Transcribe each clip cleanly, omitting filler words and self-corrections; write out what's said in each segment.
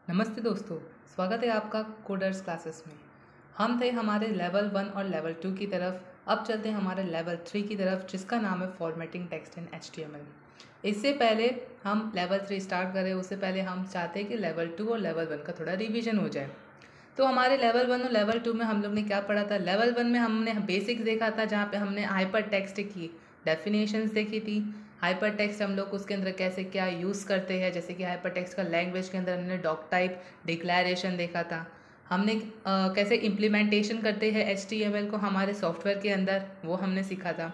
नमस्ते दोस्तों, स्वागत है आपका कोडर्स क्लासेस में। हम थे हमारे लेवल 1 और लेवल 2 की तरफ। अब चलते हैं हमारे लेवल 3 की तरफ, जिसका नाम है फॉर्मेटिंग टेक्स्ट इन HTML। इससे पहले हम लेवल 3 स्टार्ट करें, उससे पहले हम चाहते हैं कि लेवल 2 और लेवल 1 का थोड़ा रिवीजन हो जाए। तो हमारे लेवल 1 और लेवल 2 में हम लोग ने क्या पढ़ा था? लेवल 1 में हमने बेसिक्स देखा था, जहाँ पे हमने हाइपर टेक्स्ट की डेफिनेशंस देखी थी। हाइपर टेक्स्ट हम लोग उसके अंदर कैसे क्या यूज़ करते हैं, जैसे कि हाइपर टेक्स्ट का लैंग्वेज के अंदर हमने डॉक टाइप डिक्लेरेशन देखा था। हमने कैसे इम्प्लीमेंटेशन करते हैं HTML को हमारे सॉफ्टवेयर के अंदर, वो हमने सीखा था।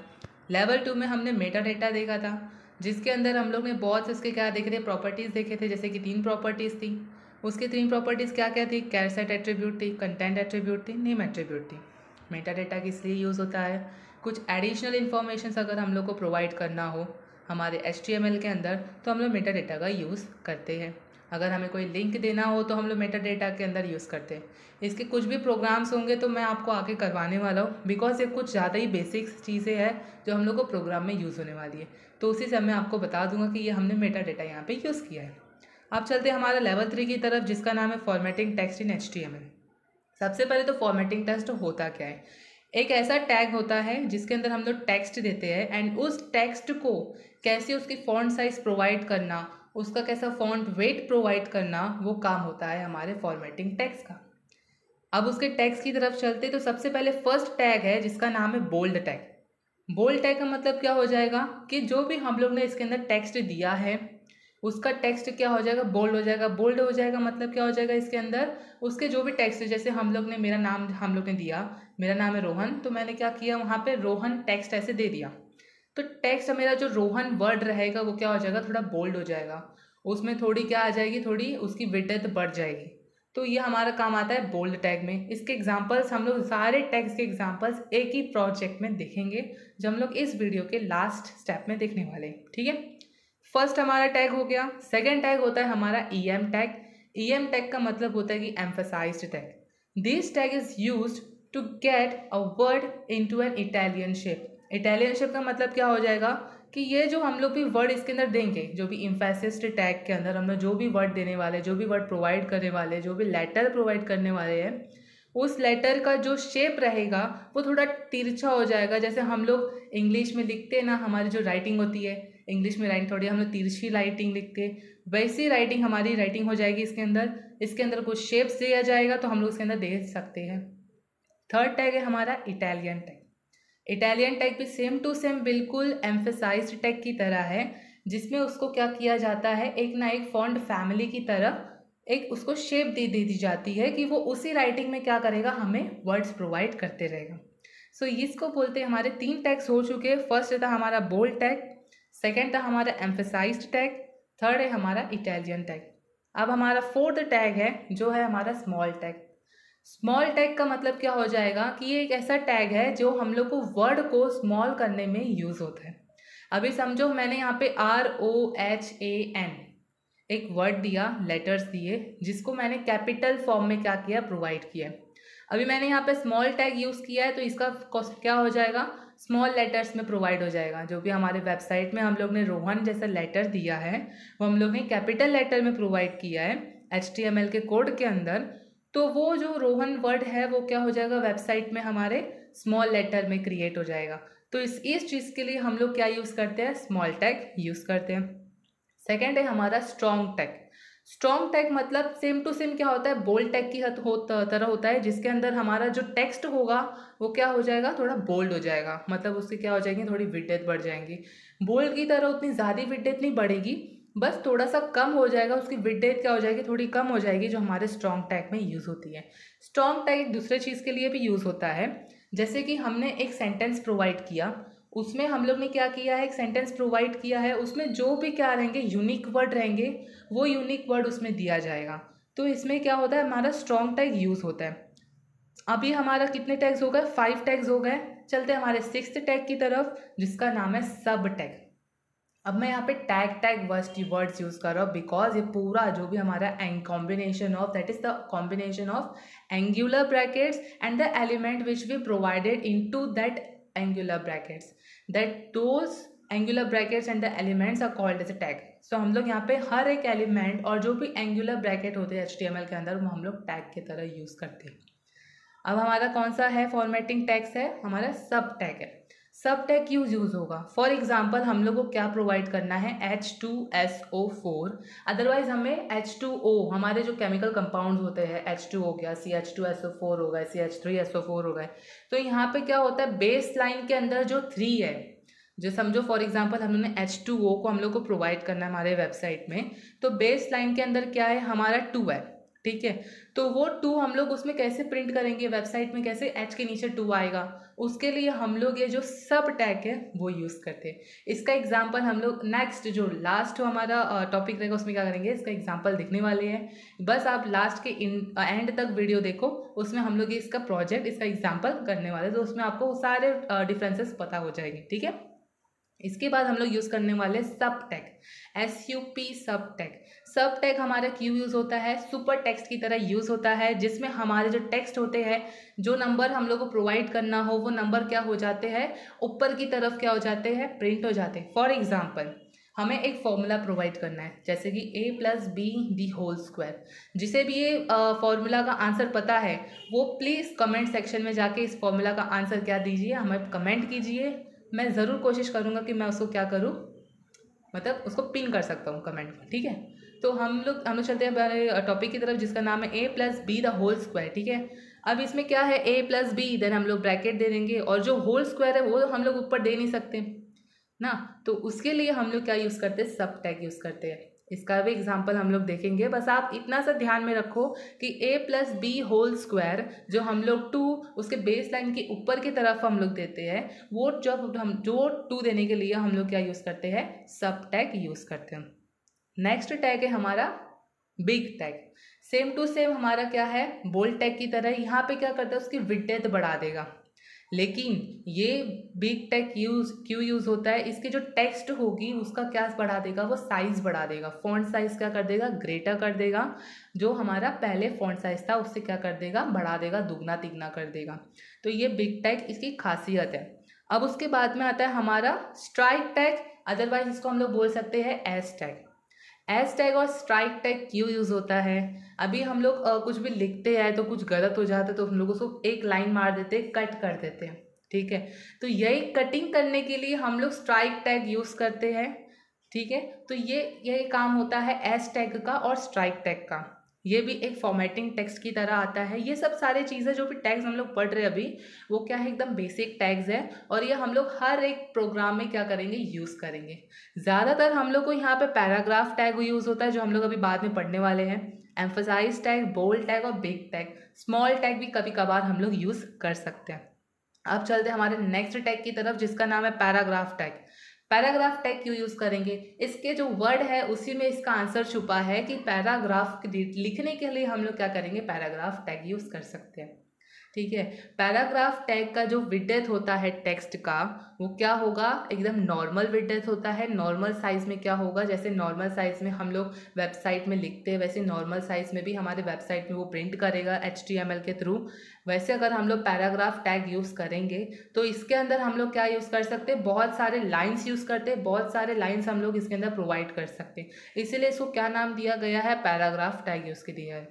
लेवल 2 में हमने मेटा डेटा देखा था, जिसके अंदर हम लोग ने बहुत से उसके क्या देखे थे, प्रॉपर्टीज़ देखे थे। जैसे कि 3 प्रॉपर्टीज़ थी। उसकी 3 प्रॉपर्टीज़ क्या क्या थी? कैरसेट एट्रीब्यूट थी, कंटेंट एट्रीब्यूट थी, नेम एट्रीब्यूट थी। मेटा डेटा किस लिए यूज़ होता है? कुछ एडिशनल इन्फॉर्मेशन अगर हम लोग को प्रोवाइड करना हो हमारे HTML के अंदर, तो हम लोग मेटा डेटा का यूज़ करते हैं। अगर हमें कोई लिंक देना हो तो हम लोग मेटा डेटा के अंदर यूज़ करते हैं। इसके कुछ भी प्रोग्राम्स होंगे तो मैं आपको आगे करवाने वाला हूँ, बिकॉज ये कुछ ज़्यादा ही बेसिक्स चीज़ें हैं जो हम लोग को प्रोग्राम में यूज़ होने वाली है। तो उसी से मैं आपको बता दूंगा कि ये हमने मेटा डेटा यहाँ पे यूज़ किया है। अब चलते हैं हमारा लेवल 3 की तरफ, जिसका नाम है फॉर्मेटिंग टेक्स्ट इन HTML। सबसे पहले तो फॉर्मेटिंग टेक्स्ट होता क्या है? एक ऐसा टैग होता है जिसके अंदर हम लोग टेक्स्ट देते हैं, एंड उस टेक्स्ट को कैसे उसकी फॉन्ट साइज प्रोवाइड करना, उसका कैसा फॉन्ट वेट प्रोवाइड करना, वो काम होता है हमारे फॉर्मेटिंग टेक्स्ट का। अब उसके टैग्स की तरफ चलते तो सबसे पहले फर्स्ट टैग है जिसका नाम है बोल्ड टैग। बोल्ड टैग का मतलब क्या हो जाएगा कि जो भी हम लोग ने इसके अंदर टेक्स्ट दिया है उसका टेक्स्ट क्या हो जाएगा? बोल्ड हो जाएगा। बोल्ड हो जाएगा मतलब क्या हो जाएगा? इसके अंदर उसके जो भी टेक्स्ट है, जैसे हम लोग ने मेरा नाम हम लोग ने दिया, मेरा नाम है रोहन, तो मैंने क्या किया वहाँ पे रोहन टेक्स्ट ऐसे दे दिया। तो टेक्स्ट मेरा जो रोहन वर्ड रहेगा वो क्या हो जाएगा? थोड़ा बोल्ड हो जाएगा। उसमें थोड़ी क्या आ जाएगी, थोड़ी उसकी विड्थ बढ़ जाएगी। तो ये हमारा काम आता है बोल्ड टैग में। इसके एग्जांपल्स हम लोग सारे टैग्स के एग्जांपल्स एक ही प्रोजेक्ट में देखेंगे, जो हम लोग इस वीडियो के लास्ट स्टेप में देखने वाले हैं। ठीक है, फर्स्ट हमारा टैग हो गया। सेकेंड टैग होता है हमारा EM टैग। EM टैग का मतलब होता है कि emphasized tag. This tag is used to get a word into an Italian shape. Italian shape का मतलब क्या हो जाएगा कि ये जो हम लोग भी वर्ड इसके अंदर देंगे, जो भी एम्फेसिस्ड टैग के अंदर हम लोग जो भी वर्ड देने वाले, जो भी वर्ड प्रोवाइड करने वाले, जो भी लेटर प्रोवाइड करने वाले हैं, उस लेटर का जो शेप रहेगा वो थोड़ा तिरछा हो जाएगा। जैसे हम लोग इंग्लिश में लिखते हैं ना, हमारी जो राइटिंग होती है इंग्लिश में, राइटिंग थोड़ी हम लोग तिरछी राइटिंग लिखते हैं, वैसी राइटिंग हमारी राइटिंग हो जाएगी इसके अंदर। इसके अंदर कुछ शेप्स दिया जाएगा तो हम लोग इसके अंदर दे सकते हैं। थर्ड टैग है हमारा इटालियन टैग। इटालियन टैग भी सेम टू सेम बिल्कुल एम्फेसाइज्ड टैग की तरह है, जिसमें उसको क्या किया जाता है, एक ना एक फॉन्ट फैमिली की तरह एक उसको शेप दे दी जाती है कि वो उसी राइटिंग में क्या करेगा, हमें वर्ड्स प्रोवाइड करते रहेगा। सो इसको बोलते हैं, हमारे 3 टैग्स हो चुके हैं। फर्स्ट था हमारा बोल्ड टैग, सेकेंड था हमारा एम्फेसाइज्ड टैग, थर्ड है हमारा इटालियन टैग। अब हमारा फोर्थ टैग है जो है हमारा स्मॉल टैग। स्मॉल टैग का मतलब क्या हो जाएगा कि ये एक ऐसा टैग है जो हम लोग को वर्ड को स्मॉल करने में यूज होता है। अभी समझो मैंने यहाँ पे ROHAN एक वर्ड दिया, लेटर्स दिए, जिसको मैंने कैपिटल फॉर्म में क्या किया, प्रोवाइड किया। अभी मैंने यहाँ पे स्मॉल टैग यूज़ किया है तो इसका क्या हो जाएगा, स्मॉल लेटर्स में प्रोवाइड हो जाएगा। जो भी हमारे वेबसाइट में हम लोग ने रोहन जैसा लेटर दिया है वो हम लोग ने कैपिटल लेटर में प्रोवाइड किया है HTML के कोड के अंदर, तो वो जो रोहन वर्ड है वो क्या हो जाएगा, वेबसाइट में हमारे स्मॉल लेटर में क्रिएट हो जाएगा। तो इस चीज़ के लिए हम लोग क्या यूज़ करते हैं, स्मॉल टैग यूज़ करते हैं। सेकेंड है हमारा स्ट्रॉन्ग टैग। स्ट्रॉन्ग टैग मतलब सेम टू सेम क्या होता है, बोल्ड टैग की तरह होता है, जिसके अंदर हमारा जो टेक्स्ट होगा वो क्या हो जाएगा, थोड़ा बोल्ड हो जाएगा। मतलब उसकी क्या हो जाएगी, थोड़ी विड्थ बढ़ जाएंगी। बोल्ड की तरह उतनी ज़्यादा विड्थ नहीं बढ़ेगी, बस थोड़ा सा कम हो जाएगा, उसकी विड्थ क्या हो जाएगी, थोड़ी कम हो जाएगी, जो हमारे स्ट्रॉन्ग टैग में यूज़ होती है। स्ट्रॉन्ग टैग एक दूसरे चीज़ के लिए भी यूज़ होता है, जैसे कि हमने एक सेंटेंस प्रोवाइड किया, उसमें हम लोग ने क्या किया है, एक सेंटेंस प्रोवाइड किया है, उसमें जो भी क्या रहेंगे, यूनिक वर्ड रहेंगे, वो यूनिक वर्ड उसमें दिया जाएगा। तो इसमें क्या होता है, हमारा स्ट्रॉन्ग टैग यूज़ होता है। अभी हमारा कितने टैग्स हो गए, 5 टैग्स हो गए। चलते हैं हमारे 6th टैग की तरफ, जिसका नाम है सब टैग। अब मैं यहाँ पे टैग वर्ड्स यूज़ कर रहा हूँ, बिकॉज ये पूरा जो भी हमारा combination of, that is the combination of angular brackets and the element which we provided into that angular brackets, that those angular brackets and the elements are called as a tag. So हम लोग यहाँ पे हर एक element और जो भी angular bracket होते हैं HTML के अंदर वो हम लोग टैग की तरह यूज़ करते हैं। अब हमारा कौन सा है फॉर्मेटिंग टैग्स है, हमारा सब टैग है। सब टैग क्यों यूज़ होगा? फॉर एग्जाम्पल हम लोग को क्या प्रोवाइड करना है, H2SO4, अदरवाइज हमें H2O, हमारे जो केमिकल कंपाउंड्स होते हैं, H2 हो गया, CH2SO4 हो गया, CH3SO4 हो गए, तो यहाँ पे क्या होता है, बेस लाइन के अंदर जो 3 है, जो समझो फॉर एग्जांपल हमने H2O को हम लोग को प्रोवाइड करना है हमारे वेबसाइट में, तो बेस लाइन के अंदर क्या है, हमारा 2 है, ठीक है। तो वो 2 हम लोग उसमें कैसे प्रिंट करेंगे वेबसाइट में, कैसे H के नीचे 2 आएगा, उसके लिए हम लोग ये जो सब टैग है वो यूज़ करते हैं। इसका एग्जांपल हम लोग नेक्स्ट जो लास्ट हमारा टॉपिक रहेगा उसमें क्या करेंगे, इसका एग्जांपल दिखने वाले हैं। बस आप लास्ट के एंड तक वीडियो देखो, उसमें हम लोग इसका प्रोजेक्ट, इसका एग्जाम्पल करने वाले, तो उसमें आपको सारे डिफरेंसेस पता हो जाएंगे, ठीक है। इसके बाद हम लोग यूज़ करने वाले सब टैग, SUP सब टैग। सब टैग हमारा क्यों यूज़ होता है, सुपर टेक्स्ट की तरह यूज़ होता है, जिसमें हमारे जो टेक्स्ट होते हैं, जो नंबर हम लोग को प्रोवाइड करना हो, वो नंबर क्या हो जाते हैं, ऊपर की तरफ क्या हो जाते हैं, प्रिंट हो जाते हैं। फॉर एग्जाम्पल हमें एक फॉर्मूला प्रोवाइड करना है, जैसे कि A+B² जिसे भी ये फॉर्मूला का आंसर पता है वो प्लीज़ कमेंट सेक्शन में जाके इस फॉर्मूला का आंसर क्या दीजिए, हमें कमेंट कीजिए। मैं ज़रूर कोशिश करूँगा कि मैं उसको क्या करूँ, मतलब उसको पिन कर सकता हूँ कमेंट में, ठीक है। तो हम लोग चलते हैं हमारे टॉपिक की तरफ, जिसका नाम है A+B², ठीक है। अब इसमें क्या है, A+B, देन हम लोग ब्रैकेट दे देंगे, और जो होल स्क्वायर है वो हम लोग ऊपर दे नहीं सकते ना, तो उसके लिए हम लोग क्या यूज़ करते हैं, सब टैग यूज़ करते हैं। इसका भी एग्जाम्पल हम लोग देखेंगे। बस आप इतना सा ध्यान में रखो कि A+B² जो हम लोग 2 उसके बेस लाइन के ऊपर की तरफ हम लोग देते हैं, वो जब हम जो 2 देने के लिए हम लोग क्या यूज़ करते हैं, सब टैग यूज़ करते हैं। नेक्स्ट टैग है हमारा big tag. Same to same हमारा क्या है, बोल्ड टैग की तरह, यहाँ पे क्या करता है, उसकी विड्थ बढ़ा देगा। लेकिन ये बिग टैग क्यों यूज़ होता है, इसकी जो टेक्स्ट होगी उसका क्या बढ़ा देगा, वो साइज़ बढ़ा देगा, फॉन्ट साइज़ क्या कर देगा, ग्रेटर कर देगा। जो हमारा पहले फॉन्ट साइज़ था उससे क्या कर देगा, बढ़ा देगा, दुगना तिगना कर देगा। तो ये बिग टैग इसकी खासियत है। अब उसके बाद में आता है हमारा स्ट्राइक टैग, अदरवाइज इसको हम लोग बोल सकते हैं एस टैग। एस टैग और स्ट्राइक टैग क्यों यूज़ होता है, अभी हम लोग कुछ भी लिखते हैं तो कुछ गलत हो जाता है तो हम लोग उसको एक लाइन मार देते हैं, कट कर देते हैं, ठीक है। तो यही कटिंग करने के लिए हम लोग स्ट्राइक टैग यूज़ करते हैं, ठीक है। तो ये काम होता है एस टैग का और स्ट्राइक टैग का। ये भी एक फॉर्मेटिंग टेक्स्ट की तरह आता है। ये सब सारे चीज़ें जो भी टैग्स हम लोग पढ़ रहे हैं अभी, वो क्या है, एकदम बेसिक टैग्स है, और ये हम लोग हर एक प्रोग्राम में क्या करेंगे, यूज़ करेंगे। ज़्यादातर हम लोग को यहाँ पे पैराग्राफ टैग यूज़ होता है, जो हम लोग अभी बाद में पढ़ने वाले हैं। एम्फसाइज टैग, बोल्ड टैग और बिग टैग, स्मॉल टैग भी कभी कभार हम लोग यूज़ कर सकते हैं। अब चलते हैं हमारे नेक्स्ट टैग की तरफ, जिसका नाम है पैराग्राफ टैग। पैराग्राफ टैग क्यों यूज़ करेंगे, इसके जो वर्ड है उसी में इसका आंसर छुपा है कि पैराग्राफ लिखने के लिए हम लोग क्या करेंगे, पैराग्राफ टैग यूज़ कर सकते हैं, ठीक है। पैराग्राफ टैग का जो विड्थ होता है टेक्स्ट का, वो क्या होगा, एकदम नॉर्मल विड्थ होता है। नॉर्मल साइज़ में क्या होगा, जैसे नॉर्मल साइज़ में हम लोग वेबसाइट में लिखते हैं, वैसे नॉर्मल साइज़ में भी हमारे वेबसाइट में वो प्रिंट करेगा HTML के थ्रू। वैसे अगर हम लोग पैराग्राफ टैग यूज़ करेंगे तो इसके अंदर हम लोग क्या यूज़ कर सकते हैं, बहुत सारे लाइन्स यूज़ करते हैं, बहुत सारे लाइन्स हम लोग इसके अंदर प्रोवाइड कर सकते हैं, इसीलिए इसको क्या नाम दिया गया है, पैराग्राफ टैग यूज़ के दिया है।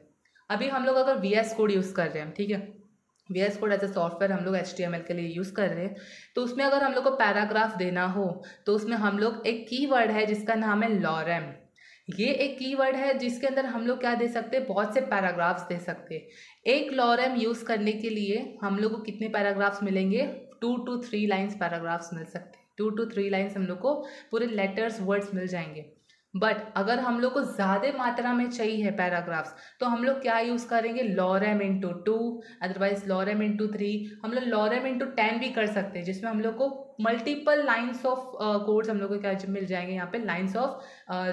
अभी हम लोग अगर VS कोड यूज़ कर रहे हैं, ठीक है, VS code as a software हम लोग HTML के लिए यूज़ कर रहे हैं, तो उसमें अगर हम लोग को पैराग्राफ देना हो तो उसमें हम लोग एक कीवर्ड है जिसका नाम है लॉरेम। ये एक कीवर्ड है जिसके अंदर हम लोग क्या दे सकते हैं, बहुत से पैराग्राफ्स दे सकते हैं। एक लॉरेम यूज़ करने के लिए हम लोग को कितने पैराग्राफ्स मिलेंगे, 2 to 3 लाइन्स पैराग्राफ्स मिल सकते हैं। 2 to 3 लाइन्स हम लोग को पूरे लेटर्स वर्ड्स मिल जाएंगे। बट अगर हम लोग को ज़्यादा मात्रा में चाहिए है पैराग्राफ्स, तो हम लोग क्या यूज़ करेंगे, lorem into 2, otherwise lorem into 3, हम लोग लॉरेम इंटू 10 भी कर सकते हैं, जिसमें हम लोग को मल्टीपल लाइन्स ऑफ कोड्स हम लोग को क्या मिल जाएंगे, यहाँ पे लाइन्स ऑफ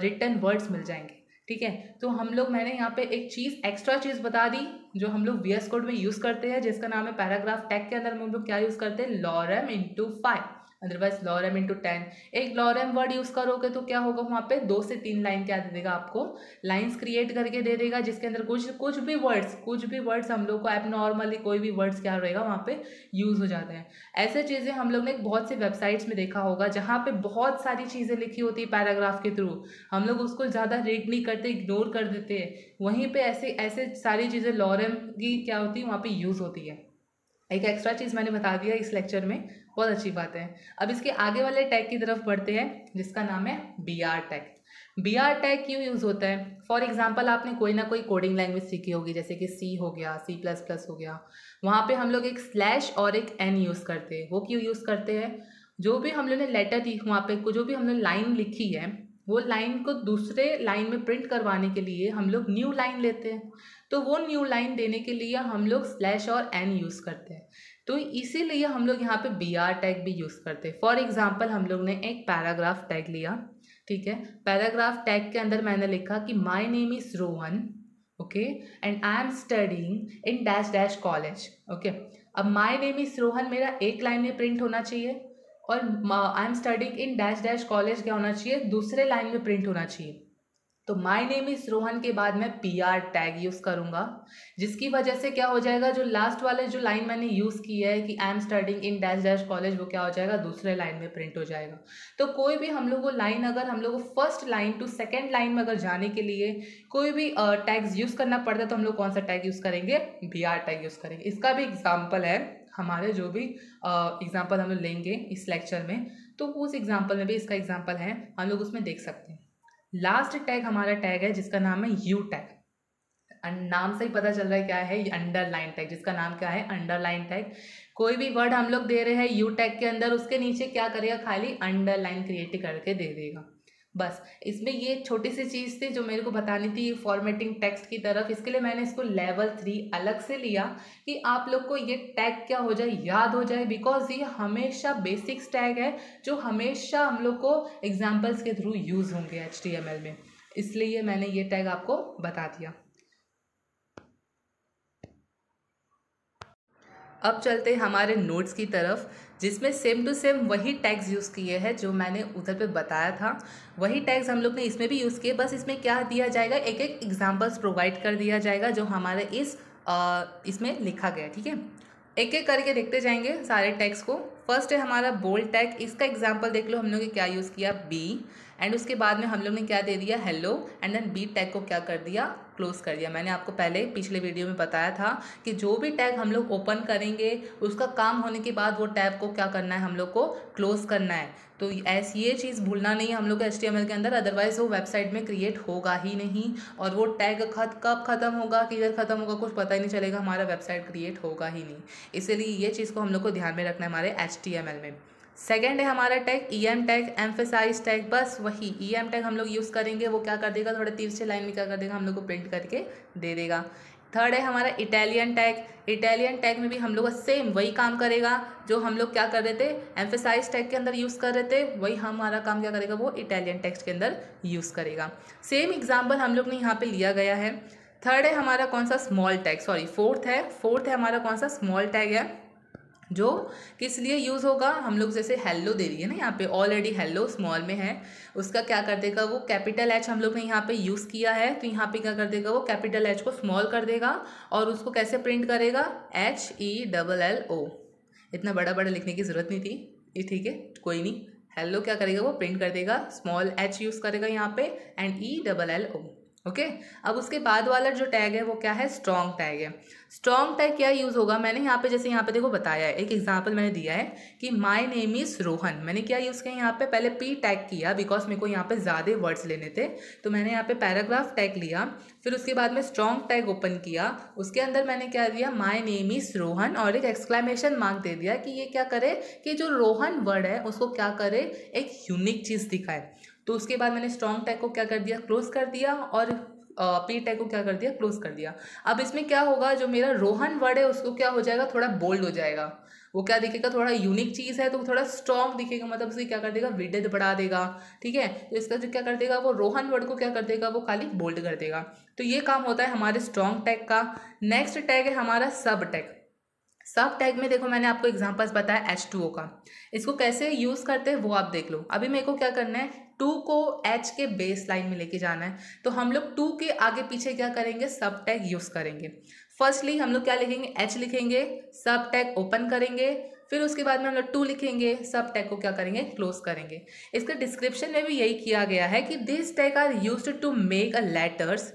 रिटन वर्ड्स मिल जाएंगे, ठीक है। तो हम लोग, मैंने यहाँ पे एक चीज़ एक्स्ट्रा चीज़ बता दी जो हम लोग VS कोड में यूज़ करते हैं, जिसका नाम है पैराग्राफ टैग के अंदर हम लोग क्या यूज़ करते हैं, lorem into 5। Otherwise lorem into 10। एक लॉरेम वर्ड यूज़ करोगे तो क्या होगा, वहाँ पे 2 से 3 लाइन क्या दे देगा आपको, लाइंस क्रिएट करके दे देगा, जिसके अंदर कुछ भी वर्ड्स हम लोग को एबनॉर्मली कोई भी वर्ड्स क्या रहेगा वहाँ पे यूज़ हो जाते हैं। ऐसे चीज़ें हम लोग ने बहुत सी वेबसाइट्स में देखा होगा जहाँ पे बहुत सारी चीज़ें लिखी होती है पैराग्राफ के थ्रू, हम लोग उसको ज़्यादा रीड नहीं करते, इग्नोर कर देते हैं। वहीं पे ऐसे ऐसे सारी चीज़ें लॉरेम की क्या होती है वहाँ पे यूज़ होती है। एक एक्स्ट्रा चीज़ मैंने बता दिया इस लेक्चर में, बहुत अच्छी बात है। अब इसके आगे वाले टैग की तरफ बढ़ते हैं जिसका नाम है BR टैग। BR टैग क्यों यूज़ होता है? फॉर एग्जांपल आपने कोई ना कोई कोडिंग लैंग्वेज सीखी होगी, जैसे कि C हो गया, C++ हो गया। वहाँ पे हम लोग एक स्लैश और एक N यूज़ करते हैं। वो क्यों यूज़ करते हैं? जो भी हम लोग ने लेटर दी वहाँ पे, जो भी हमने लाइन लिखी है, वो लाइन को दूसरे लाइन में प्रिंट करवाने के लिए हम लोग न्यू लाइन लेते हैं। तो वो न्यू लाइन देने के लिए हम लोग स्लैश और N यूज़ करते हैं। तो इसीलिए हम लोग यहाँ पे BR टैग भी यूज़ करते हैं। फॉर एग्जांपल हम लोग ने एक पैराग्राफ टैग लिया, ठीक है। पैराग्राफ टैग के अंदर मैंने लिखा कि my name is Rohan, okay, and I am studying in dash dash college, okay. अब माय नेम इज़ रोहन मेरा एक लाइन में प्रिंट होना चाहिए, और I am studying in dash dash college क्या होना चाहिए, दूसरे लाइन में प्रिंट होना चाहिए। तो माय नेम इज़ रोहन के बाद मैं BR टैग यूज़ करूँगा, जिसकी वजह से क्या हो जाएगा, जो लास्ट वाले जो लाइन मैंने यूज़ की है कि I am studying in dash dash college, वो क्या हो जाएगा, दूसरे लाइन में प्रिंट हो जाएगा। तो कोई भी हम लोग को लाइन, अगर हम लोग को first line to second line में अगर जाने के लिए कोई भी टैग्स यूज़ करना पड़ता है तो हम लोग कौन सा टैग यूज़ करेंगे, BR टैग यूज़ करेंगे। इसका भी एग्जाम्पल है हमारे, जो भी एग्जाम्पल हम लोग लेंगे इस लेक्चर में, तो उस एग्जाम्पल में भी इसका एग्जाम्पल है, हम लोग उसमें देख सकते हैं। लास्ट टैग हमारा टैग है जिसका नाम है U टैग। नाम से ही पता चल रहा है क्या है, अंडरलाइन टैग, जिसका नाम क्या है, अंडरलाइन टैग। कोई भी वर्ड हम लोग दे रहे हैं U टैग के अंदर, उसके नीचे क्या करेगा, खाली अंडरलाइन क्रिएट करके दे देगा। बस इसमें ये छोटी सी चीज़ थी जो मेरे को बतानी थी फॉर्मेटिंग टेक्स्ट की तरफ। इसके लिए मैंने इसको लेवल 3 अलग से लिया कि आप लोग को ये टैग क्या हो जाए, याद हो जाए, बिकॉज ये हमेशा बेसिक्स टैग है जो हमेशा हम लोग को एग्जाम्पल्स के थ्रू यूज़ होंगे HTML में, इसलिए मैंने ये टैग आपको बता दिया। अब चलते हैं हमारे नोट्स की तरफ, जिसमें सेम टू सेम वही टैग्स यूज़ किए हैं जो मैंने उधर पे बताया था, वही टैग्स हम लोग ने इसमें भी यूज़ किए। बस इसमें क्या दिया जाएगा, एक एक एग्जांपल्स प्रोवाइड कर दिया जाएगा जो हमारे इसमें लिखा गया, ठीक है। एक एक करके देखते जाएंगे सारे टैग्स को। फर्स्ट है हमारा बोल्ड टैग। इसका एग्जांपल देख लो, हम लोग ने क्या यूज़ किया, B, एंड उसके बाद में हम लोग ने क्या दे दिया, hello, and then B tag को क्या कर दिया, क्लोज कर दिया। मैंने आपको पहले पिछले वीडियो में बताया था कि जो भी टैग हम लोग ओपन करेंगे उसका काम होने के बाद वो टैग को क्या करना है, हम लोग को क्लोज करना है। तो ऐसी ये चीज़ भूलना नहीं है हम लोग HTML के अंदर, अदरवाइज वो वेबसाइट में क्रिएट होगा ही नहीं, और वो टैग कब ख़त्म होगा, किधर ख़त्म होगा, कुछ पता ही नहीं चलेगा, हमारा वेबसाइट क्रिएट होगा ही नहीं। इसलिए ये चीज़ को हम लोग को ध्यान में रखना है हमारे HTML में। सेकेंड है हमारा tag EM tag, emphasize tag. बस वही EM टैग हम लोग यूज़ करेंगे, वो क्या कर देगा, थोड़े तिरछे लाइन में क्या कर देगा, हम लोग को प्रिंट करके दे देगा। थर्ड है हमारा इटालियन टैग। इटालियन टैग में भी हम लोग का सेम वही काम करेगा जो हम लोग क्या कर रहे थे, एम्फेसाइज टैग के अंदर यूज़ कर रहे थे, वही हमारा काम क्या करेगा, वो इटालियन टैग के अंदर यूज़ करेगा। सेम एग्जाम्पल हम लोग ने यहाँ पे लिया गया है। थर्ड है हमारा कौन सा, स्मॉल टैग, सॉरी फोर्थ है हमारा कौन सा, स्मॉल टैग है, जो किस लिए यूज़ होगा, हम लोग जैसे हेलो दे रही है ना, यहाँ पे ऑलरेडी हेलो स्मॉल में है, उसका क्या कर देगा, वो कैपिटल H हम लोग ने यहाँ पे यूज़ किया है, तो यहाँ पे क्या कर देगा, वो कैपिटल H को स्मॉल कर देगा, और उसको कैसे प्रिंट करेगा, HELLO। इतना बड़ा बड़ा लिखने की ज़रूरत नहीं थी, ये ठीक है, कोई नहीं। हेलो क्या करेगा, वो प्रिंट कर देगा, स्मॉल H यूज़ करेगा यहाँ पे, एंड ELLO, ओके। अब उसके बाद वाला जो टैग है वो क्या है, स्ट्रॉन्ग टैग है। स्ट्रॉन्ग टैग क्या यूज़ होगा, मैंने यहाँ पे जैसे यहाँ पे देखो बताया है, एक एग्जांपल मैंने दिया है कि माय नेम इज़ रोहन। मैंने क्या यूज़ किया यहाँ पे, पहले P टैग किया बिकॉज मेरे को यहाँ पे ज़्यादा वर्ड्स लेने थे, तो मैंने यहाँ पे पैराग्राफ टैग लिया, फिर उसके बाद में स्ट्रॉन्ग टैग ओपन किया, उसके अंदर मैंने क्या दिया, माय नेम इज़ रोहन, और एक एक्सक्लेमेशन मार्क दे दिया कि ये क्या करे, कि जो रोहन वर्ड है उसको क्या करे, एक यूनिक चीज़ दिखाए। तो उसके बाद मैंने स्ट्रॉन्ग टैग को क्या कर दिया, क्लोज कर दिया, और P टैग को क्या कर दिया, क्लोज कर दिया। अब इसमें क्या होगा, जो मेरा रोहन वर्ड है उसको क्या हो जाएगा, थोड़ा बोल्ड हो जाएगा, वो क्या दिखेगा, थोड़ा यूनिक चीज़ है तो थोड़ा स्ट्रॉन्ग दिखेगा, मतलब उसे क्या कर देगा, विड्थ बढ़ा देगा, ठीक है। तो इसका जो क्या कर देगा, वो रोहन वर्ड को क्या कर देगा, वो खाली बोल्ड कर देगा। तो ये काम होता है हमारे स्ट्रॉन्ग टैग का। नेक्स्ट टैग है हमारा सब टैग। सब टैग में देखो मैंने आपको एग्जांपल्स बताया H2O का, इसको कैसे यूज़ करते हैं वो आप देख लो। अभी मेरे को क्या करना है, 2 को H के बेस लाइन में लेके जाना है, तो हम लोग 2 के आगे पीछे क्या करेंगे, सब टैग यूज़ करेंगे। फर्स्टली हम लोग क्या लिखेंगे, H लिखेंगे, सब टैग ओपन करेंगे, फिर उसके बाद में हम लोग 2 लिखेंगे, सब टैग को क्या करेंगे, क्लोज करेंगे। इसके डिस्क्रिप्शन में भी यही किया गया है कि this tag are used to make a letters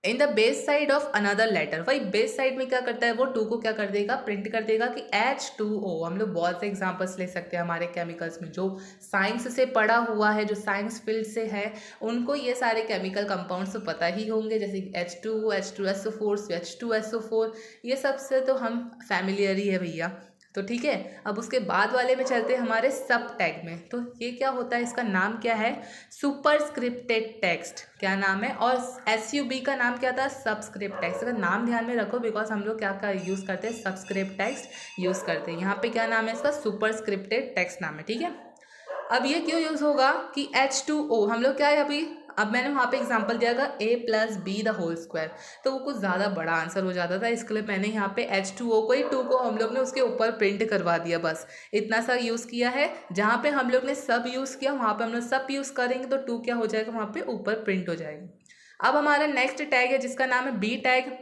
in the base side of another letter. वही बेस साइड में क्या करता है, वो 2 को क्या कर देगा, प्रिंट कर देगा कि H2O। हम लोग बहुत से एग्जांपल्स ले सकते हैं हमारे केमिकल्स में, जो साइंस से पढ़ा हुआ है, जो साइंस फील्ड से है, उनको ये सारे केमिकल कंपाउंड्स तो पता ही होंगे, जैसे H2O, H2SO4, H2SO4, ये सब से तो हम फैमिलियर ही है भैया। तो ठीक है, अब उसके बाद वाले में चलते हैं हमारे सब टैग में। तो ये क्या होता है, इसका नाम क्या है, सुपरस्क्रिप्टेड टेक्स्ट। क्या नाम है, और SUB का नाम क्या था, सबस्क्रिप्ट टेक्स्ट। इसका नाम ध्यान में रखो, बिकॉज हम लोग क्या क्या यूज़ करते हैं, सबस्क्रिप्ट टेक्स्ट यूज़ करते हैं। यहाँ पे क्या नाम है इसका, सुपरस्क्रिप्टेड टेक्स्ट नाम है, ठीक है। अब ये क्यों यूज़ होगा कि H2O हम लोग क्या है अभी, अब मैंने वहाँ पे एग्जांपल दिया था A+B², तो वो कुछ ज़्यादा बड़ा आंसर हो जाता था, इसके लिए मैंने यहाँ पे H2O को ही 2 को हम लोग ने उसके ऊपर प्रिंट करवा दिया, बस इतना सा यूज़ किया है। जहाँ पे हम लोग ने सब यूज़ किया वहाँ पे हम लोग सब यूज़ करेंगे, तो 2 क्या हो जाएगा, वहाँ पे ऊपर प्रिंट हो जाएगा। अब हमारा नेक्स्ट टैग है जिसका नाम है B टैग।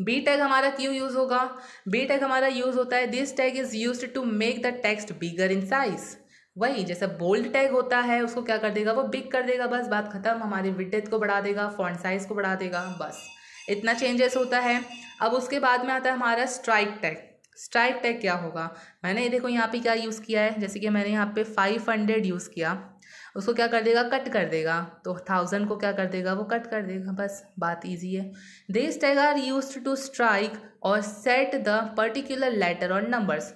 B टैग हमारा क्यों यूज़ होगा, B टैग हमारा यूज़ होता है, this tag is used to make the text bigger in size. वही जैसे बोल्ड टैग होता है, उसको क्या कर देगा, वो बिग कर देगा, बस बात खत्म। हमारी विड्थ को बढ़ा देगा, फॉन्ट साइज को बढ़ा देगा, बस इतना चेंजेस होता है। अब उसके बाद में आता है हमारा स्ट्राइक टैग। स्ट्राइक टैग क्या होगा, मैंने देखो यहाँ पे क्या यूज़ किया है, जैसे कि मैंने यहाँ पे 500 यूज़ किया, उसको क्या कर देगा, कट कर देगा, तो 1000 को क्या कर देगा, वो कट कर देगा, बस बात ईजी है। This tag are used to strike और सेट द पर्टिकुलर लेटर और नंबर्स,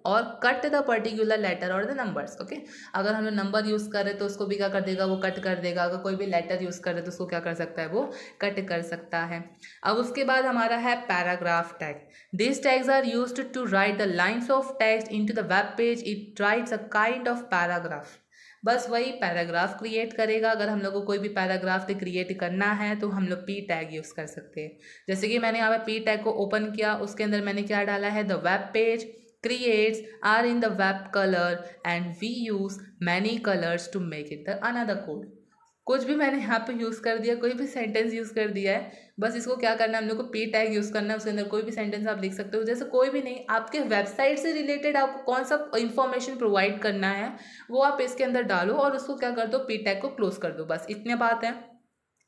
और कट द पर्टिकुलर लेटर और द नंबर्स। ओके, अगर हम लोग नंबर यूज़ कर रहे तो उसको भी क्या कर देगा, वो कट कर देगा। अगर कोई भी लेटर यूज़ कर रहे तो उसको क्या कर सकता है, वो कट कर सकता है। अब उसके बाद हमारा है paragraph tag. This tags are used to write the lines of text into the web page, it writes a kind of paragraph. बस वही पैराग्राफ क्रिएट करेगा। अगर हम लोग को कोई भी पैराग्राफ क्रिएट करना है तो हम लोग P टैग यूज़ कर सकते हैं। जैसे कि मैंने यहाँ पे P टैग को ओपन किया, उसके अंदर मैंने क्या डाला है, the web page creates are in the web color and we use many colors to make it the another code। कुछ भी मैंने यहाँ पे यूज़ कर दिया, कोई भी सेंटेंस यूज़ कर दिया है, बस इसको क्या करना है, हम लोग को P टैग यूज़ करना है। उसके अंदर कोई भी सेंटेंस आप लिख सकते हो, जैसे कोई भी नहीं, आपके वेबसाइट से रिलेटेड आपको कौन सा इंफॉर्मेशन प्रोवाइड करना है वो आप इसके अंदर डालो और उसको क्या कर दो, P टैग को क्लोज कर दो, बस इतनी बात है।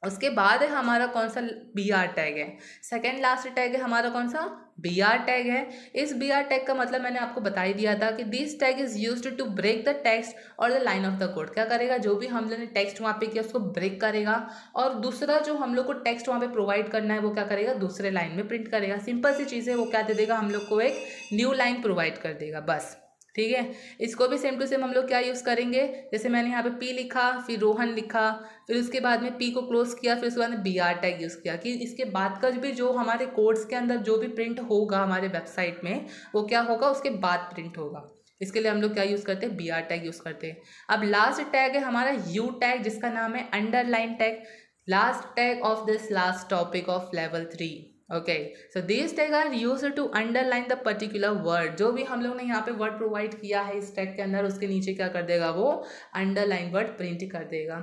उसके बाद है हमारा कौन सा, BR टैग है। सेकेंड लास्ट टैग है हमारा कौन सा, BR टैग है। इस BR टैग का मतलब मैंने आपको बता ही दिया था कि this tag is used to break the text और the line of the code. क्या करेगा, जो भी हम लोग ने टेक्स्ट वहाँ पे किया उसको ब्रेक करेगा, और दूसरा जो हम लोग को टेक्स्ट वहाँ पे प्रोवाइड करना है वो क्या करेगा, दूसरे लाइन में प्रिंट करेगा। सिंपल सी चीज़ है, वो क्या दे देगा, हम लोग को एक न्यू लाइन प्रोवाइड कर देगा, बस ठीक है। इसको भी सेम टू सेम हम लोग क्या यूज़ करेंगे, जैसे मैंने यहाँ पे P लिखा, फिर रोहन लिखा, फिर उसके बाद में P को क्लोज किया, फिर उसके बाद में BR टैग यूज़ किया कि इसके बाद का भी जो हमारे कोड्स के अंदर जो भी प्रिंट होगा हमारे वेबसाइट में वो क्या होगा, उसके बाद प्रिंट होगा। इसके लिए हम लोग क्या यूज़ करते हैं, BR टैग यूज़ करते हैं। अब लास्ट टैग है हमारा U टैग, जिसका नाम है underline tag. Last tag of this last topic of level 3। Okay, so this tag are used to underline the particular word. जो भी हम लोग ने यहाँ पे वर्ड प्रोवाइड किया है इस टैग के अंदर, उसके नीचे क्या कर देगा, वो अंडरलाइन वर्ड प्रिंट कर देगा।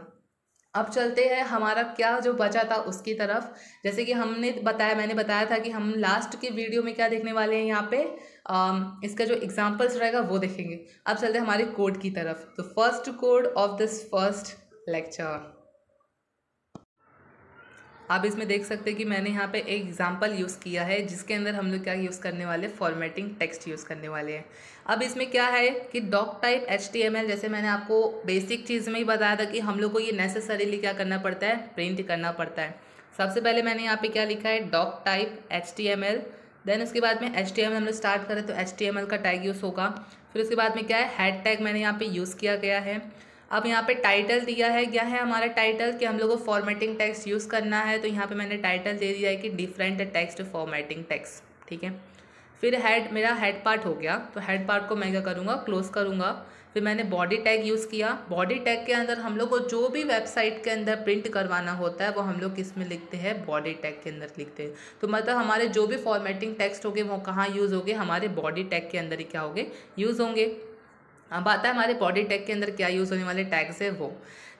अब चलते हैं हमारा क्या जो बचा था उसकी तरफ। जैसे कि हमने बताया, मैंने बताया था कि हम लास्ट के वीडियो में क्या देखने वाले हैं, यहाँ पे इसका जो एग्जाम्पल्स रहेगा वो देखेंगे। अब चलते हैं हमारे कोड की तरफ। तो first code of this first lecture, आप इसमें देख सकते हैं कि मैंने यहाँ पे एक एग्जांपल यूज़ किया है जिसके अंदर हम लोग क्या यूज़ करने वाले, फॉर्मेटिंग टेक्स्ट यूज़ करने वाले हैं। अब इसमें क्या है कि डॉक टाइप HTML, जैसे मैंने आपको बेसिक चीज़ में ही बताया था कि हम लोग को ये नेसेसरीली क्या करना पड़ता है, प्रिंट करना पड़ता है। सबसे पहले मैंने यहाँ पे क्या लिखा है, डॉक टाइप HTML। देन उसके बाद में HTML हम लोग स्टार्ट करें तो HTML का टैग यूज़ होगा। फिर उसके बाद में क्या है, हेड टैग मैंने यहाँ पे यूज़ किया गया है। अब यहाँ पे टाइटल दिया है, क्या है हमारा टाइटल, कि हम लोग को फॉर्मेटिंग टेक्स्ट यूज़ करना है, तो यहाँ पे मैंने टाइटल दे दिया है कि डिफरेंट टेक्स्ट फॉर्मेटिंग टेक्स्ट, ठीक है। फिर हेड, मेरा हेड पार्ट हो गया, तो हेड पार्ट को मैं क्या करूँगा, क्लोज करूँगा। फिर मैंने बॉडी टैग यूज़ किया। बॉडी टैग के अंदर हम लोग को जो भी वेबसाइट के अंदर प्रिंट करवाना होता है वो हम लोग किस में लिखते हैं, बॉडी टैग के अंदर लिखते हैं। तो मतलब हमारे जो भी फॉर्मेटिंग टेक्स्ट होंगे वो कहाँ यूज़ होंगे, हमारे बॉडी टैग के अंदर ही क्या होंगे, यूज़ होंगे। अब आता है हमारे बॉडी टैग के अंदर क्या यूज़ होने वाले टैग्स है वो।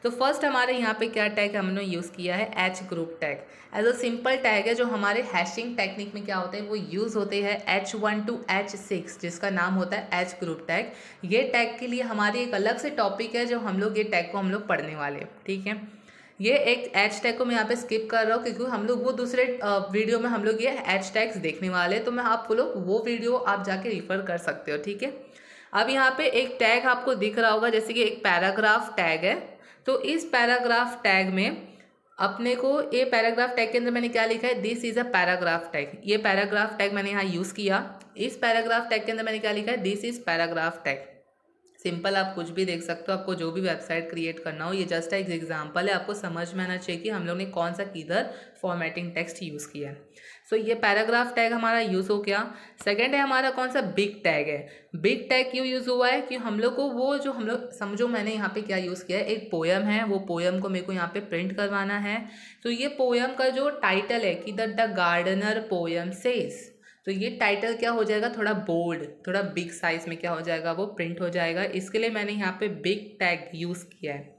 तो फर्स्ट हमारे यहाँ पे क्या टैग हमने यूज़ किया है, H group tag. As a simple tag है जो हमारे हैशिंग टेक्निक में क्या होते हैं वो यूज़ होते हैं H1 to H6, जिसका नाम होता है एच ग्रुप टैग। ये टैग के लिए हमारी एक अलग से टॉपिक है जो हम लोग ये टैग को हम लोग पढ़ने वाले हैं, ठीक है। ये एक एच टैग को मैं यहाँ पे स्किप कर रहा हूँ क्योंकि हम लोग वो दूसरे वीडियो में हम लोग ये एच टैग्स देखने वाले हैं, तो मैं आप लोग वो वीडियो आप जाके रिफ़र कर सकते हो, ठीक है। अब यहाँ पे एक टैग आपको दिख रहा होगा जैसे कि एक पैराग्राफ टैग है। तो इस पैराग्राफ टैग में अपने को, ये पैराग्राफ टैग के अंदर मैंने क्या लिखा है, this is a paragraph tag. ये पैराग्राफ टैग मैंने यहाँ यूज़ किया। इस पैराग्राफ टैग के अंदर मैंने क्या लिखा है, this is paragraph tag. Simple आप कुछ भी देख सकते हो, आपको जो भी वेबसाइट क्रिएट करना हो, ये जस्ट एक एग्जांपल है, आपको समझ में आना चाहिए कि हम लोग ने कौन सा किधर फॉर्मेटिंग टेक्स्ट यूज़ किया है। सो ये पैराग्राफ टैग हमारा यूज़ हो गया। सेकंड है हमारा कौन सा, बिग टैग है। बिग टैग क्यों यूज़ हुआ है कि हम लोग को वो जो हम लोग समझो, मैंने यहाँ पे क्या यूज़ किया है, एक पोयम है, वो पोयम को मेरे को यहाँ पे प्रिंट करवाना है। तो ये पोयम का जो टाइटल है कि द गार्डनर पोयम सेज, तो ये टाइटल क्या हो जाएगा, थोड़ा बोल्ड, थोड़ा बिग साइज में क्या हो जाएगा, वो प्रिंट हो जाएगा। इसके लिए मैंने यहाँ पे बिग टैग यूज़ किया है।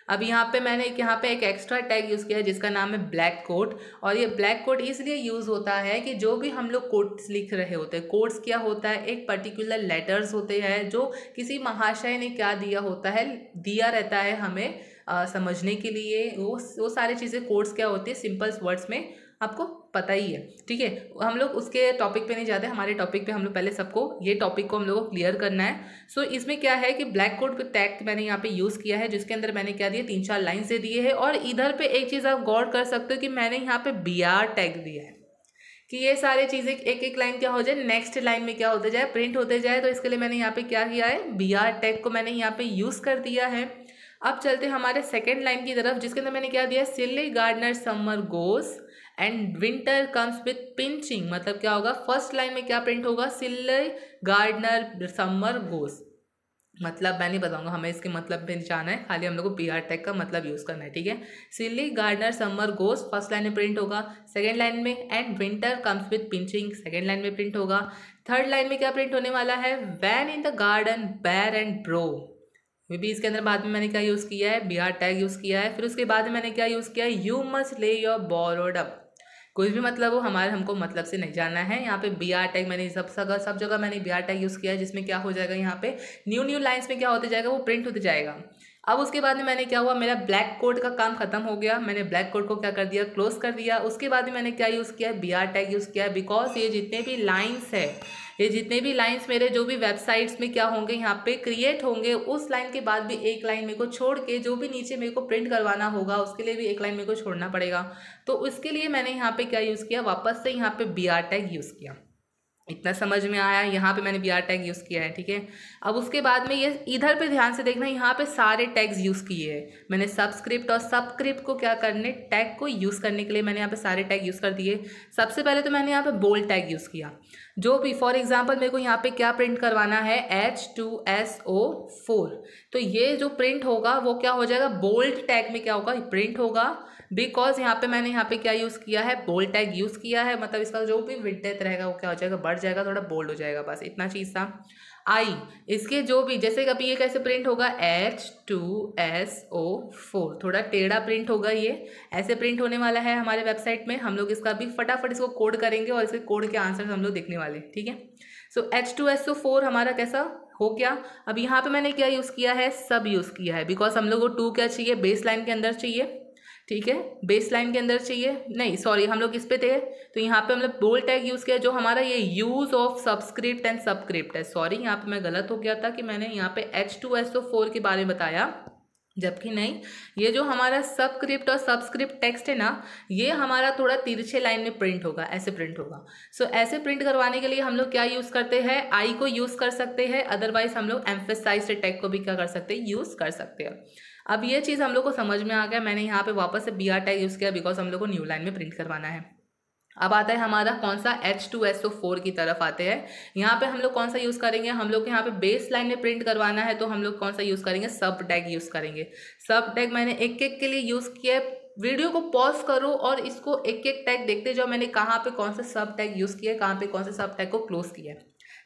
अब यहाँ पे मैंने यहाँ पे एक एक्स्ट्रा टैग यूज़ किया है जिसका नाम है ब्लैक कोट। और ये ब्लैक कोट इसलिए यूज़ होता है कि जो भी हम लोग कोट्स लिख रहे होते हैं, कोट्स क्या होता है, एक पर्टिकुलर लेटर्स होते हैं जो किसी महाशय ने क्या दिया होता है, दिया रहता है हमें समझने के लिए। वो सारी चीज़ें कोट्स क्या होती है, सिंपल वर्ड्स में आपको पता ही है, ठीक है। हम लोग उसके टॉपिक पे नहीं जाते, हमारे टॉपिक पे हम लोग पहले सबको ये टॉपिक को हम लोग को क्लियर करना है। सो इसमें क्या है कि ब्लैक कोड टैग मैंने यहाँ पे यूज़ किया है जिसके अंदर मैंने क्या दिया, 3-4 लाइन से दिए हैं। और इधर पे एक चीज़ आप गौर कर सकते हो कि मैंने यहाँ पे BR टैग दिया है कि ये सारी चीज़ें एक एक लाइन क्या हो जाए, नेक्स्ट लाइन में क्या होते जाए, प्रिंट होते जाए। तो इसके लिए मैंने यहाँ पे क्या किया है, BR टैग को मैंने यहाँ पे यूज़ कर दिया है। अब चलते हमारे सेकेंड लाइन की तरफ जिसके अंदर मैंने क्या दिया, silly gardener summer goes and winter comes with pinching. मतलब क्या होगा, फर्स्ट लाइन में क्या प्रिंट होगा, सिली गार्डनर समर गोस। मतलब मैं नहीं बताऊंगा, हमें इसके मतलब पे जाना है, खाली हम लोग को BR टैग का मतलब यूज़ करना है, ठीक है। सिली गार्डनर समर गोस फर्स्ट लाइन में प्रिंट होगा। सेकेंड लाइन में and winter comes with pinching second line में प्रिंट होगा। थर्ड लाइन में क्या प्रिंट होने वाला है, van in the garden bear and bro. भी इसके अंदर बाद में मैंने क्या यूज़ किया है, BR टैग यूज़ किया है। फिर उसके बाद में मैंने क्या यूज़ किया है, यू मस्ट ले योर बोरोड अप। कोई भी मतलब हो, हमारे हमको मतलब से नहीं जाना है। यहाँ पे BR टैग मैंने सब जगह मैंने BR टैग यूज़ किया है जिसमें क्या हो जाएगा, यहाँ पे न्यू लाइंस में क्या होते जाएगा, वो प्रिंट होते जाएगा। अब उसके बाद में मैंने क्या हुआ, मेरा ब्लैक कोड का काम खत्म हो गया, मैंने ब्लैक कोड को क्या कर दिया, क्लोज कर दिया। उसके बाद में मैंने क्या यूज़ किया, BR टैग यूज़ किया है। बिकॉज ये जितने भी लाइन्स है, ये जितने भी लाइंस मेरे जो भी वेबसाइट्स में क्या होंगे, यहाँ पे क्रिएट होंगे, उस लाइन के बाद भी एक लाइन मेरे को छोड़ के जो भी नीचे मेरे को प्रिंट करवाना होगा उसके लिए भी एक लाइन मेरे को छोड़ना पड़ेगा। तो उसके लिए मैंने यहाँ पे क्या यूज़ किया, वापस से यहाँ पे BR टैग यूज़ किया। इतना समझ में आया, यहाँ पे मैंने BR टैग यूज़ किया है, ठीक है। अब उसके बाद में ये इधर पे ध्यान से देखना, यहाँ पे सारे टैग्स यूज़ किए हैं मैंने। सबस्क्रिप्ट और सबस्क्रिप्ट को क्या करने, टैग को यूज़ करने के लिए मैंने यहाँ पे सारे टैग यूज़ कर दिए। सबसे पहले तो मैंने यहाँ पे बोल्ड टैग यूज़ किया। जो भी फॉर एग्जांपल मेरे को यहाँ पे क्या प्रिंट करवाना है, H2SO4, तो ये जो प्रिंट होगा वो क्या हो जाएगा, बोल्ड टैग में क्या होगा, प्रिंट होगा। बिकॉज यहाँ पे मैंने यहाँ पे क्या यूज़ किया है, बोल्ड टैग यूज़ किया है। मतलब इसका जो भी विड्थ डेप्थ रहेगा वो क्या हो जाएगा, बढ़ जाएगा, थोड़ा बोल्ड हो जाएगा, बस इतना चीज़ था। आई इसके जो भी, जैसे कभी ये कैसे प्रिंट होगा, H2SO4, थोड़ा टेढ़ा प्रिंट होगा, ये ऐसे प्रिंट होने वाला है हमारे वेबसाइट में। हम लोग इसका भी फटाफट इसको कोड करेंगे और इसके कोड के आंसर हम लोग देखने वाले, ठीक है। सो H2SO4 हमारा कैसा हो गया। अब यहाँ पे मैंने क्या यूज़ किया है, सब यूज़ किया है। बिकॉज हम लोग को 2 क्या चाहिए, बेस लाइन के अंदर चाहिए, ठीक है, बेस लाइन के अंदर चाहिए, नहीं सॉरी हम लोग इस पे थे। तो यहाँ पे हम लोग बोल्ड टैग यूज़ किया जो हमारा ये use of subscript and subscript है। सॉरी यहाँ पे मैं गलत हो गया था कि मैंने यहाँ पे H2SO4 के बारे में बताया, जबकि नहीं, ये जो हमारा सबस्क्रिप्ट और सबस्क्रिप्ट टेक्स्ट है ना, ये हमारा थोड़ा तिरछे लाइन में प्रिंट होगा, ऐसे प्रिंट होगा। सो ऐसे प्रिंट करवाने के लिए हम लोग क्या यूज़ करते हैं, आई को यूज़ कर सकते हैं, अदरवाइज हम लोग एम्फेसाइज्ड टैग को भी क्या कर सकते हैं, यूज़ कर सकते हैं। अब ये चीज़ हम लोग को समझ में आ गया। मैंने यहाँ पे वापस से BR टैग यूज़ किया बिकॉज हम लोग को न्यू लाइन में प्रिंट करवाना है। अब आता है हमारा कौन सा H2SO4 की तरफ आते हैं। यहाँ पे हम लोग कौन सा यूज़ करेंगे, हम लोग यहाँ पे बेस लाइन में प्रिंट करवाना है तो हम लोग कौन सा यूज़ करेंगे, सब टैग यूज़ करेंगे। सब टैग मैंने एक एक के लिए यूज़ किया है। वीडियो को पॉज करो और इसको एक एक टैग देखते जाओ मैंने कहाँ पे कौन सा सब टैग यूज़ किया है, कहाँ पे कौन से सब टैग को क्लोज किया है,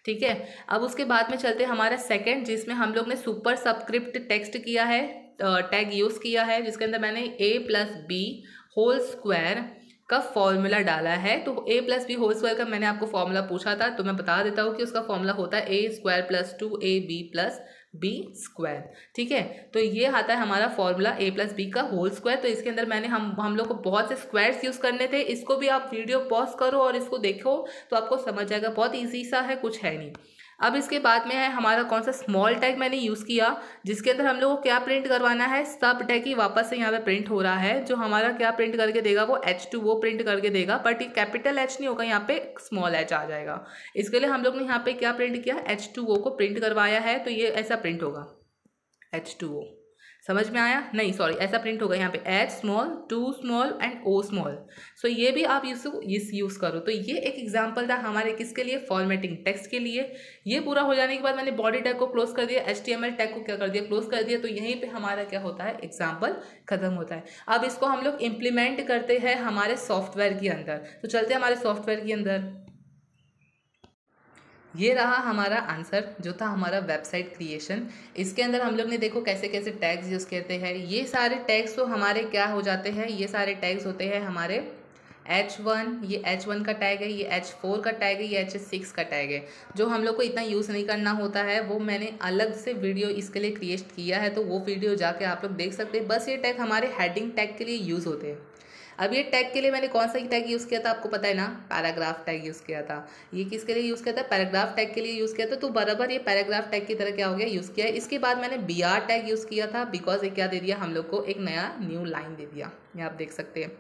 ठीक है। अब उसके बाद में चलते हैं हमारा सेकेंड, जिसमें हम लोग ने सुपर सबस्क्रिप्ट टेक्स्ट किया है, टैग यूज़ किया है, जिसके अंदर मैंने a+b² का फॉर्मूला डाला है। तो a+b² का मैंने आपको फॉर्मूला पूछा था, तो मैं बता देता हूँ कि उसका फॉर्मूला होता है a² + 2ab+b², ठीक है। तो ये आता है हमारा फॉर्मूला a+b का होल स्क्वायर। तो इसके अंदर मैंने हम लोग को बहुत से स्क्वायर्स यूज़ करने थे। इसको भी आप वीडियो पॉज करो और इसको देखो तो आपको समझ जाएगा, बहुत ईजी सा है, कुछ है नहीं। अब इसके बाद में है हमारा कौन सा स्मॉल टैग मैंने यूज़ किया, जिसके अंदर हम लोग को क्या प्रिंट करवाना है, सब टैग ही वापस से यहाँ पे प्रिंट हो रहा है। जो हमारा क्या प्रिंट करके देगा, वो H2O प्रिंट करके देगा, बट ये कैपिटल H नहीं होगा, यहाँ पे स्मॉल h आ जाएगा। इसके लिए हम लोग ने यहाँ पे क्या प्रिंट किया, H2O को प्रिंट करवाया है, तो ये ऐसा प्रिंट होगा H2O। समझ में आया? नहीं सॉरी, ऐसा प्रिंट होगा यहाँ पे H small, 2 small and O small. So ये भी आप यूज़ करो। तो ये एक एग्जांपल था हमारे किसके लिए, फॉर्मेटिंग टेक्स्ट के लिए। ये पूरा हो जाने के बाद मैंने बॉडी टैग को क्लोज कर दिया, HTML टैग को क्या कर दिया, क्लोज कर दिया। तो यहीं पे हमारा क्या होता है, एग्जाम्पल खत्म होता है। अब इसको हम लोग इम्प्लीमेंट करते हैं हमारे सॉफ्टवेयर के अंदर। तो चलते हैं हमारे सॉफ्टवेयर के अंदर। ये रहा हमारा आंसर जो था हमारा वेबसाइट क्रिएशन। इसके अंदर हम लोग ने देखो कैसे कैसे टैग्स यूज़ करते हैं। ये सारे टैग्स तो हमारे क्या हो जाते हैं, ये सारे टैग्स होते हैं हमारे H1, ये H1 का टैग है, ये H4 का टैग है, ये H6 का टैग है। जो हम लोग को इतना यूज़ नहीं करना होता है वो मैंने अलग से वीडियो इसके लिए क्रिएट किया है, तो वो वीडियो जाके आप लोग देख सकते हैं। बस ये टैग हमारे हेडिंग टैग के लिए यूज़ होते हैं। अब ये टैग के लिए मैंने कौन सा टैग यूज़ किया था, आपको पता है ना, पैराग्राफ टैग यूज़ किया था। ये किसके लिए यूज़ किया था, पैराग्राफ टैग के लिए यूज़ किया था। तो बराबर ये पैराग्राफ टैग की तरह क्या हो गया, यूज़ किया है। इसके बाद मैंने BR टैग यूज़ किया था, बिकॉज ये क्या दे दिया हम लोग को, एक नया न्यू लाइन दे दिया, ये आप देख सकते हैं।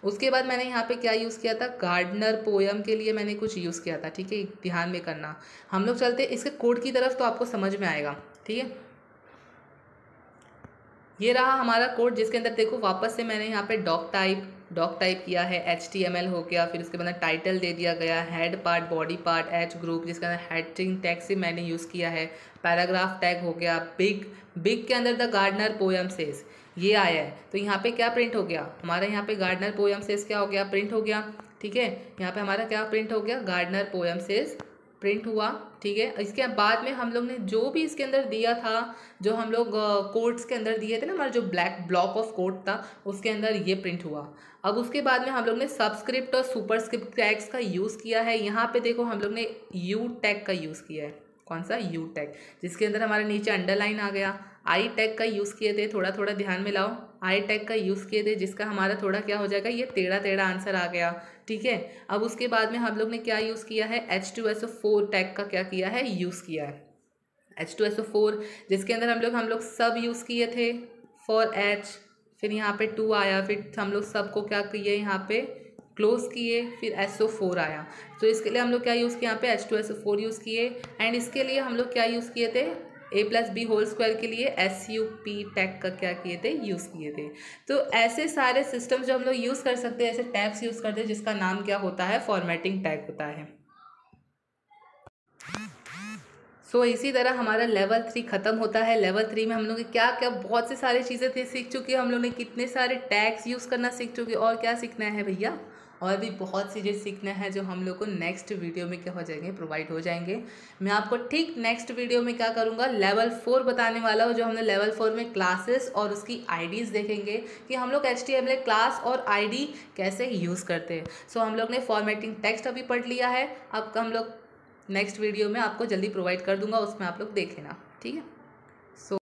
उसके बाद मैंने यहाँ पे क्या यूज़ किया था, गार्डनर पोयम के लिए मैंने कुछ यूज़ किया था, ठीक है, ध्यान में करना। हम लोग चलते इसके कोड की तरफ, तो आपको समझ में आएगा, ठीक है। ये रहा हमारा कोड, जिसके अंदर देखो वापस से मैंने यहाँ पे डॉक टाइप किया है, HTML हो गया, फिर उसके बाद टाइटल दे दिया गया, head part, body part, H group, जिसके अंदर हेडिंग टैग से मैंने यूज़ किया है, पैराग्राफ टैग हो गया, बिग के अंदर द गार्डनर पोयम सेज ये आया है। तो यहाँ पे क्या प्रिंट हो गया हमारा, यहाँ पे गार्डनर पोयम सेज क्या हो गया, प्रिंट हो गया, ठीक है। यहाँ पे हमारा क्या प्रिंट हो गया, गार्डनर पोयम सेज प्रिंट हुआ, ठीक है। इसके बाद में हम लोग ने जो भी इसके अंदर दिया था, जो हम लोग कोड्स के अंदर दिए थे ना, हमारा जो ब्लॉक ऑफ कोड था उसके अंदर ये प्रिंट हुआ। अब उसके बाद में हम लोग ने सबस्क्रिप्ट और सुपरस्क्रिप्ट टैग्स का यूज़ किया है। यहाँ पे देखो हम लोग ने यू टैग का यूज़ किया है, कौन सा, यू टैग, जिसके अंदर हमारे नीचे अंडरलाइन आ गया। आई टैग का यूज़ किए थे, थोड़ा थोड़ा ध्यान में लाओ, आई टैग का यूज़ किए थे, जिसका हमारा थोड़ा क्या हो जाएगा, ये टेढ़ा टेढ़ा आंसर आ गया, ठीक है। अब उसके बाद में हम लोग ने क्या यूज़ किया है, H2SO4 टैग का क्या किया है, यूज़ किया है, H2SO4, जिसके अंदर हम लोग सब यूज़ किए थे फॉर H, फिर यहाँ पे 2 आया, फिर हम लोग सब को क्या किए, यहाँ पे क्लोज किए, फिर SO4 आया। तो इसके लिए हम लोग क्या यूज़ किया, यहाँ पे H2SO4 यूज़ किए। एंड इसके लिए हम लोग क्या यूज़ किए थे, a+b² के लिए SUP टैग का क्या किए थे, यूज़ किए थे। तो ऐसे सारे सिस्टम जो हम लोग यूज़ कर सकते हैं, ऐसे टैग्स यूज़ करते हैं, जिसका नाम क्या होता है, फॉर्मेटिंग टैग होता है। सो इसी तरह हमारा लेवल 3 ख़त्म होता है। लेवल 3 में हम लोग क्या क्या बहुत से सारी चीज़ें थे सीख चुके, हम लोग ने कितने सारे टैग्स यूज़ करना सीख चुके, और क्या सीखना है भैया, और भी बहुत चीज़ें सीखना है जो हम लोग को नेक्स्ट वीडियो में क्या हो जाएंगे, प्रोवाइड हो जाएंगे। मैं आपको ठीक नेक्स्ट वीडियो में क्या करूँगा, लेवल 4 बताने वाला हूँ, जो हमने लेवल 4 में क्लासेस और उसकी आईडीज़ देखेंगे कि हम लोग HTML क्लास और आईडी कैसे यूज़ करते हैं। सो हम लोग ने फॉर्मेटिंग टेक्स्ट अभी पढ़ लिया है, अब हम लोग नेक्स्ट वीडियो में आपको जल्दी प्रोवाइड कर दूंगा, उसमें आप लोग देख लेना, ठीक है।